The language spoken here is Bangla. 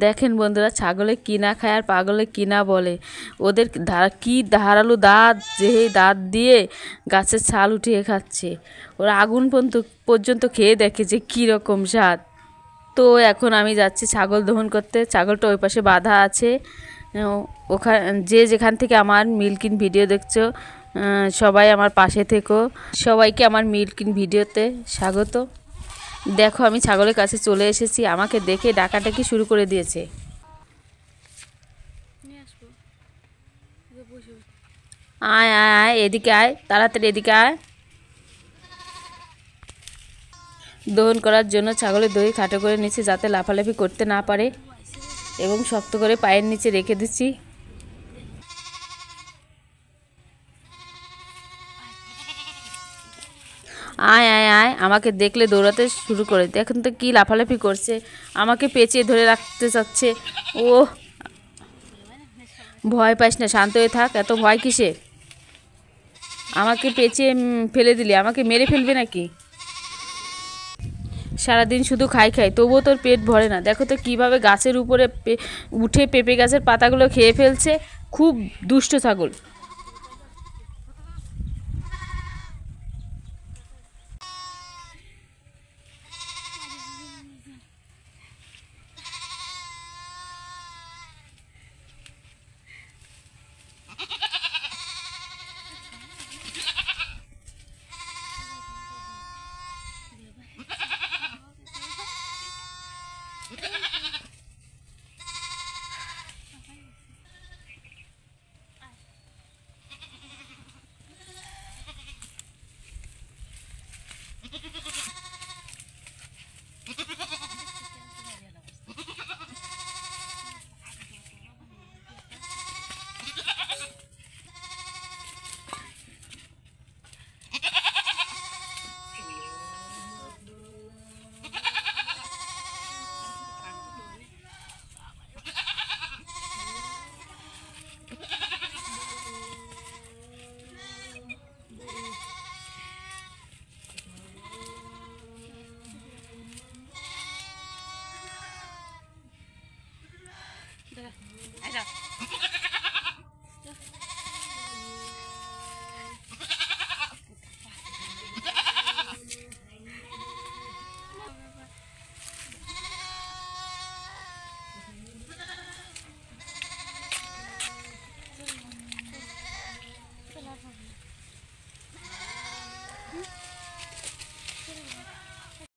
দেখেন বন্ধুরা, ছাগলে কি না খায় আর পাগলে কি না বলে। ওদের কি ধারালো দাঁত, যে দাঁত দিয়ে গাছের ছাল উঠিয়ে খাচ্ছে। ওরা আগুন পর্যন্ত খেয়ে দেখে যে কীরকম স্বাদ। তো এখন আমি যাচ্ছি ছাগল দহন করতে। ছাগলটা ওই পাশে বাঁধা আছে। ওখানে যে যেখান থেকে আমার মিল্কিন ভিডিও দেখছো, সবাই আমার পাশে থেকো। সবাইকে আমার মিল্কিন ভিডিওতে স্বাগত। দেখো আমি ছাগলের কাছে চলে এসেছি, আমাকে দেখে ডাকাডাকি শুরু করে দিয়েছে। আয় আয় আয়, এদিকে আয়, তাড়াতাড়ি এদিকে আয়। দহন করার জন্য ছাগলের দড়ি খাটো করে নিচে যাতে লাফালাফি করতে না পারে, এবং শক্ত করে পায়ের নিচে রেখে দিচ্ছি। আয় আয় আয়, আমাকে দেখলে দৌড়াতে শুরু করে। দেখুন তো কি লাফালাফি করছে, আমাকে পেঁচিয়ে ধরে রাখতে চাচ্ছে। ও ভয় পাইস না, শান্ত হয়ে থাক, এত ভয় কিসে? আমাকে পেঁচিয়ে ফেলে দিলি, আমাকে মেরে ফেলবে নাকি? সারাদিন শুধু খাই খাই, তবুও তোর পেট ভরে না। দেখো তো কীভাবে গাছের উপরে উঠে পেঁপে গাছের পাতাগুলো খেয়ে ফেলছে। খুব দুষ্ট ছাগল।